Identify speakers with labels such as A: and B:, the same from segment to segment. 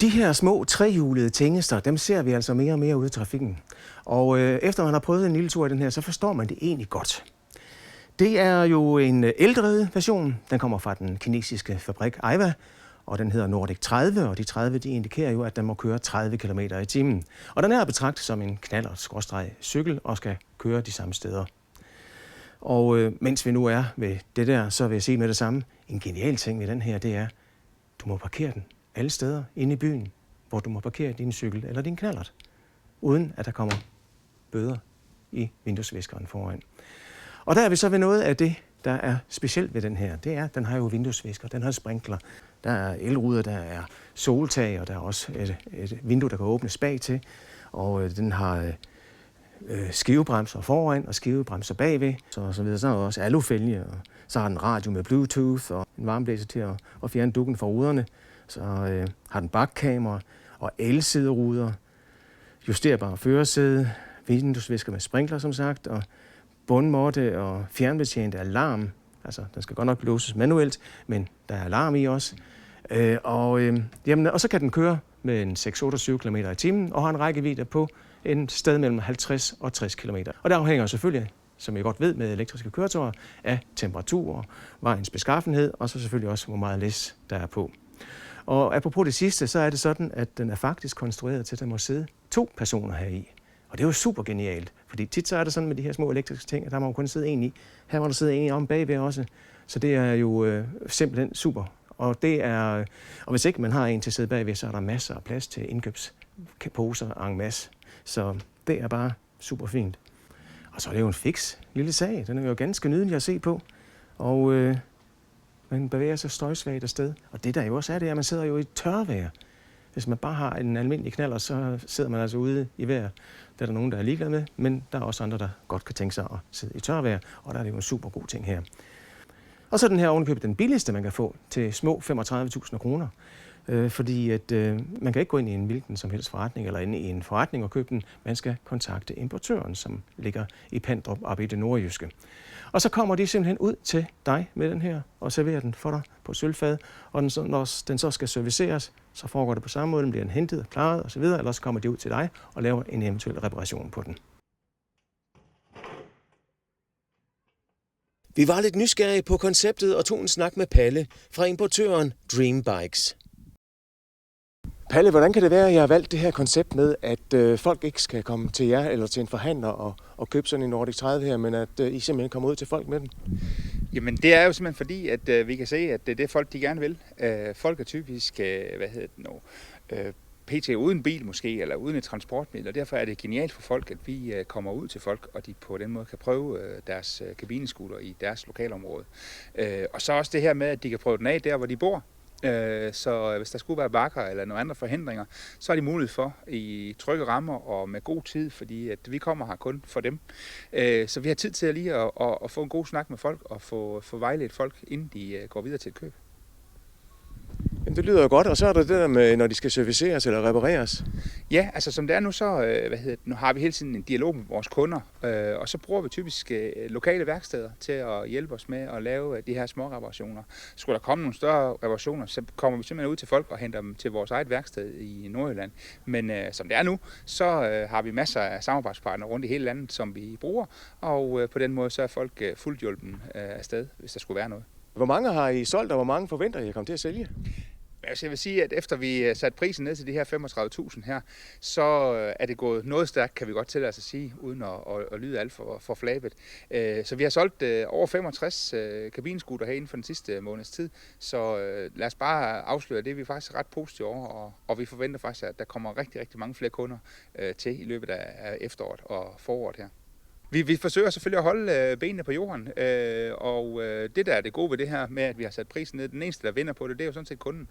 A: De her små trehjulede tingester, dem ser vi altså mere og mere ude i trafikken. Og efter man har prøvet en lille tur i den her, så forstår man det egentlig godt. Det er jo en eldrevet version. Den kommer fra den kinesiske fabrik Aiwa, og den hedder Nordic 30, og de 30 de indikerer jo, at den må køre 30 km i timen. Og den er betragtet som en knallert-cykel og skal køre de samme steder. Og mens vi nu er ved det der, så vil jeg sige med det samme. En genial ting ved den her, det er, du må parkere den alle steder inde i byen, hvor du må parkere din cykel eller din knallert, uden at der kommer bøder i vinduesviskeren foran. Og der er vi så ved noget af det, der er specielt ved den her. Det er, at den har jo vinduesvisker, den har sprinkler, der er elruder, der er soltag, og der er også et vindue, der kan åbnes bag til. Og den har skivebremser foran og skivebremser bagved, så videre. Så er der også alufælge, og så har den radio med Bluetooth og en varmeblæser til at fjerne dukken fra ruderne. Så har den bakkamera og elsideruder, justerbare førersæde, vinduesvisker med sprinkler, som sagt, og bundmåtte og fjernbetjent alarm. Altså, den skal godt nok låses manuelt, men der er alarm i også. Og så kan den køre med en 6-28 km i timen og har en rækkevidde på en sted mellem 50 og 60 km. Og der afhænger selvfølgelig, som jeg godt ved med elektriske køretøjer, af temperatur, vejens beskaffenhed og så selvfølgelig også, hvor meget læs der er på. Og apropos det sidste, så er det sådan, at den er faktisk konstrueret til, at der må sidde 2 personer heri. Og det er jo super genialt, fordi tit så er det sådan med de her små elektriske ting, at der må jo kun sidde en i. Her må der sidde en om bagved også, så det er jo simpelthen super. Og hvis ikke man har en til at sidde bagved, så er der masser af plads til indkøbsposer en masse. Så det er bare super fint. Og så er det jo en fiks lille sag. Den er jo ganske nydelig at se på. Og man bevæger sig støjsvagt afsted. Og det der jo også er, det er, at man sidder jo i tørvejr. Hvis man bare har en almindelig knaller, så sidder man altså ude i vejr. Der er der nogen, der er ligeglade med, men der er også andre, der godt kan tænke sig at sidde i tørvejr. Og der er det jo en super god ting her. Og så er den her ovenikøbet den billigste, man kan få til små 35.000 kroner. Fordi at man kan ikke gå ind i en hvilken som helst forretning eller ind i en forretning og købe den. Man skal kontakte importøren, som ligger i Pandrup oppe i det nordjyske. Og så kommer de simpelthen ud til dig med den her og serverer den for dig på sølvfad. Og når den så skal serviceres, så foregår det på samme måde. Den bliver hentet, klaret osv. Ellers kommer de ud til dig og laver en eventuel reparation på den. Vi var lidt nysgerrige på konceptet og tog en snak med Palle fra importøren Dream Bikes. Palle, hvordan kan det være, at jeg har valgt det her koncept med, at folk ikke skal komme til jer eller til en forhandler og købe sådan en Nordic 30 her, men at I simpelthen kommer ud til folk med den?
B: Jamen det er jo simpelthen fordi, at vi kan se, at det er det folk, de gerne vil. Folk er typisk, pt. Uden bil måske, eller uden et transportmiddel, og derfor er det genialt for folk, at vi kommer ud til folk, og de på den måde kan prøve deres kabinescooter i deres lokalområde. Og så også det her med, at de kan prøve den af der, hvor de bor. Så hvis der skulle være bakker eller nogle andre forhindringer, så er de mulighed for i trygge rammer og med god tid, fordi at vi kommer her kun for dem. Så vi har tid til lige at få en god snak med folk og få vejledt folk, inden de går videre til et køb.
A: Jamen, det lyder godt, og så er der det der med, når de skal serviceres eller repareres.
B: Ja, altså som det er nu, så nu har vi hele tiden en dialog med vores kunder, og så bruger vi typisk lokale værksteder til at hjælpe os med at lave de her små reparationer. Skulle der komme nogle større reparationer, så kommer vi simpelthen ud til folk og henter dem til vores eget værksted i Nordjylland. Men som det er nu, så har vi masser af samarbejdspartnere rundt i hele landet, som vi bruger, og på den måde så er folk fuldt hjulpen afsted, hvis der skulle være noget.
A: Hvor mange har I solgt, og hvor mange forventer I at komme til at sælge?
B: Altså jeg vil sige, at efter vi satte prisen ned til de her 35.000 her, så er det gået noget stærkt, kan vi godt tillade os at sige, uden at lyde alt for flabet. Så vi har solgt over 65 kabinescooter her inden for den sidste måneds tid, så lad os bare afsløre det. Vi er faktisk ret positive over, og vi forventer faktisk, at der kommer rigtig, rigtig mange flere kunder til i løbet af efteråret og foråret her. Vi forsøger selvfølgelig at holde benene på jorden, og det der er det gode ved det her med, at vi har sat prisen ned, den eneste, der vinder på det, det er jo sådan set kunden.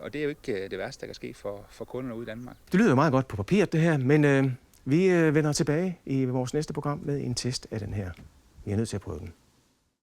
B: Og det er jo ikke det værste, der kan ske for kunderne ude i Danmark. Det
A: lyder meget godt på papiret, det her, men vi vender tilbage i vores næste program med en test af den her. Vi er nødt til at prøve den.